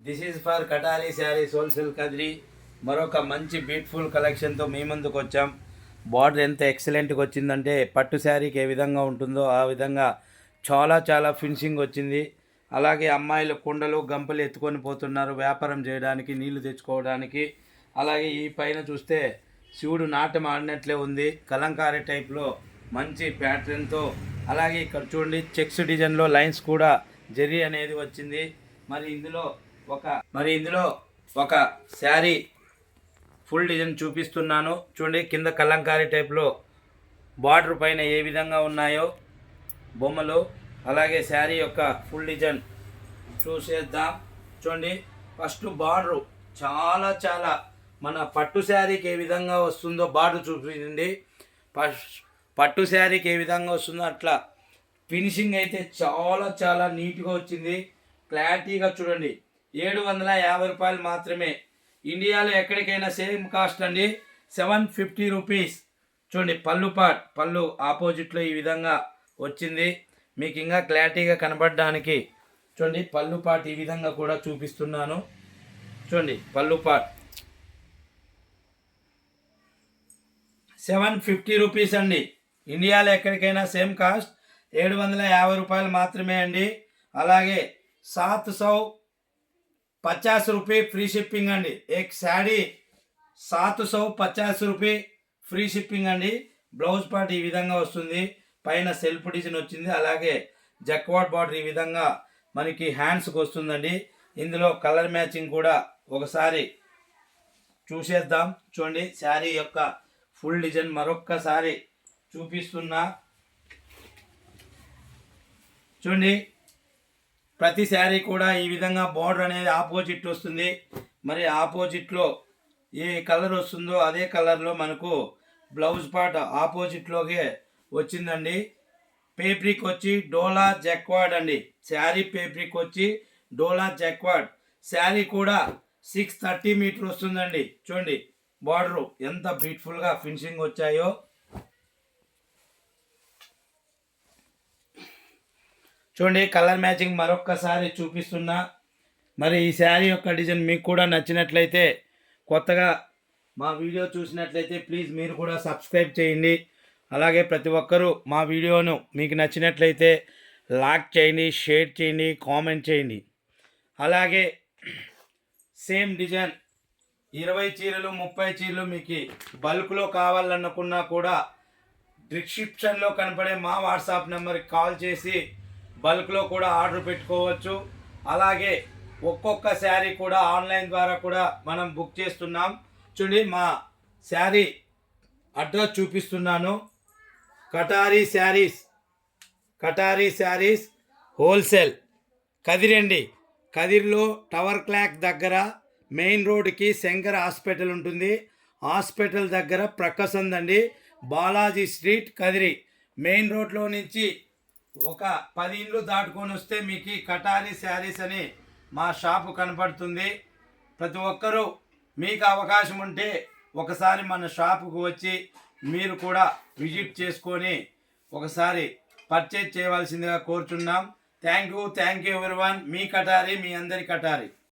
This is for కటారీ saris wholesale Kadiri. మరొక మంచి beautiful కలెక్షన్తో మీ ముందుకు వచ్చాం. బార్డర్ ఎంత ఎక్సలెంట్గా వచ్చిందంటే పట్టు శారీకి ఏ విధంగా ఉంటుందో ఆ విధంగా చాలా ఫినిషింగ్ వచ్చింది. అలాగే అమ్మాయిలు కుండలు గంపలు ఎత్తుకొని పోతున్నారు వ్యాపారం చేయడానికి, నీళ్లు తెచ్చుకోవడానికి. అలాగే ఈ పైన చూస్తే శివుడు నాట్యం ఆడినట్లే ఉంది, కలంకారీ టైప్లో మంచి ప్యాటర్న్తో. అలాగే ఇక్కడ చూడండి చెక్స్ డిజైన్లో లైన్స్ కూడా జరీ అనేది వచ్చింది. మరి ఇందులో ఒక శారీ ఫుల్ డిజైన్ చూపిస్తున్నాను చూడండి. కింద కలంకారీ టైప్లో బార్డర్ పైన ఏ విధంగా ఉన్నాయో బొమ్మలు. అలాగే శారీ యొక్క ఫుల్ డిజైన్ చూసేద్దాం చూడండి. ఫస్ట్ బార్డరు చాలా మన పట్టు శారీకి ఏ విధంగా వస్తుందో బార్డర్ చూపించండి. పట్టు శారీకి ఏ విధంగా వస్తుందో అట్లా ఫినిషింగ్ అయితే చాలా నీట్గా వచ్చింది. క్లారిటీగా చూడండి. 750 రూపాయలు మాత్రమే. ఇండియాలో ఎక్కడికైనా సేమ్ కాస్ట్ అండి, 750 రూపీస్. చూడండి పళ్ళు ఆపోజిట్లో ఈ విధంగా వచ్చింది. మీకు ఇంకా క్లారిటీగా కనబడడానికి చూడండి పళ్ళు పాట్ ఈ విధంగా కూడా చూపిస్తున్నాను చూడండి. పళ్ళు పాట్ 750 రూపీస్ అండి. ఇండియాలో ఎక్కడికైనా సేమ్ కాస్ట్ 750 రూపాయలు మాత్రమే అండి. అలాగే 750 रुपये फ्री शिपिंग अंडी. एक साड़ी 750 रुपये फ्री शिपिंग अंडी. ब्लौज पार्ट ఈ విధంగా వస్తుంది, పైన సెల్ఫ్ డిజైన్ వచ్చింది. అలాగే జక్వార్డ్ బార్డర్ ఈ విధంగా మనకి హ్యాండ్స్కి వస్తుందండి. ఇందులో కలర్ మ్యాచింగ్ కూడా ఒకసారి చూసేద్దాం చూడండి. శారీ యొక్క ఫుల్ డిజైన్ మరొక్కసారి చూపిస్తున్నా చూడండి. ప్రతి శారీ కూడా ఈ విధంగా బార్డర్ అనేది ఆపోజిట్ వస్తుంది. మరి ఆపోజిట్లో ఏ కలర్ వస్తుందో అదే కలర్లో మనకు బ్లౌజ్ పార్ట్ ఆపోజిట్లోకే వచ్చిందండి. పేప్రిక్ వచ్చి డోలా జక్వార్డ్ అండి. శారీ పేప్రిక్ వచ్చి డోలా జక్వార్డ్. శారీ కూడా 630 మీటర్ వస్తుందండి. చూడండి బార్డరు ఎంత బ్యూటిఫుల్గా ఫినిషింగ్ వచ్చాయో. చూడండి కలర్ మ్యాచింగ్ మరొక్కసారి చూపిస్తున్నా. మరి ఈ శారీ యొక్క డిజైన్ మీకు కూడా నచ్చినట్లయితే, కొత్తగా మా వీడియో చూసినట్లయితే ప్లీజ్ మీరు కూడా సబ్స్క్రైబ్ చేయండి. అలాగే ప్రతి ఒక్కరూ మా వీడియోను మీకు నచ్చినట్లయితే లైక్ చేయండి, షేర్ చేయండి, కామెంట్ చేయండి. అలాగే సేమ్ డిజైన్ 20 చీరలు 30 చీరలు మీకు బల్క్లో కావాలనుకున్నా కూడా డిస్క్రిప్షన్లో కనపడే మా వాట్సాప్ నెంబర్కి కాల్ చేసి బల్క్లో కూడా ఆర్డర్ పెట్టుకోవచ్చు. అలాగే ఒక్కొక్క శారీ కూడా ఆన్లైన్ ద్వారా కూడా మనం బుక్ చేస్తున్నాం. చూడండి మా శారీ అడ్రస్ చూపిస్తున్నాను. కటారీ శారీస్ హోల్సేల్ కదిరి అండి. కదిరిలో టవర్ క్లాక్ దగ్గర మెయిన్ రోడ్కి శంకర్ హాస్పిటల్ ఉంటుంది. హాస్పిటల్ దగ్గర ప్రక్కసందండి. బాలాజీ స్ట్రీట్ కదిరి. మెయిన్ రోడ్లో నుంచి ఒక 10 ఇండ్లు దాటుకొని వస్తే మీకు కటారీ శారీస్ అని మా షాపు కనపడుతుంది. ప్రతి ఒక్కరూ మీకు అవకాశం ఉంటే ఒకసారి మన షాపుకు వచ్చి మీరు కూడా విజిట్ చేసుకొని ఒకసారి పర్చేజ్ చేయవలసిందిగా కోరుచున్నాం. Thank you everyone. మీ కటారీ, మీ అందరి కటారీ.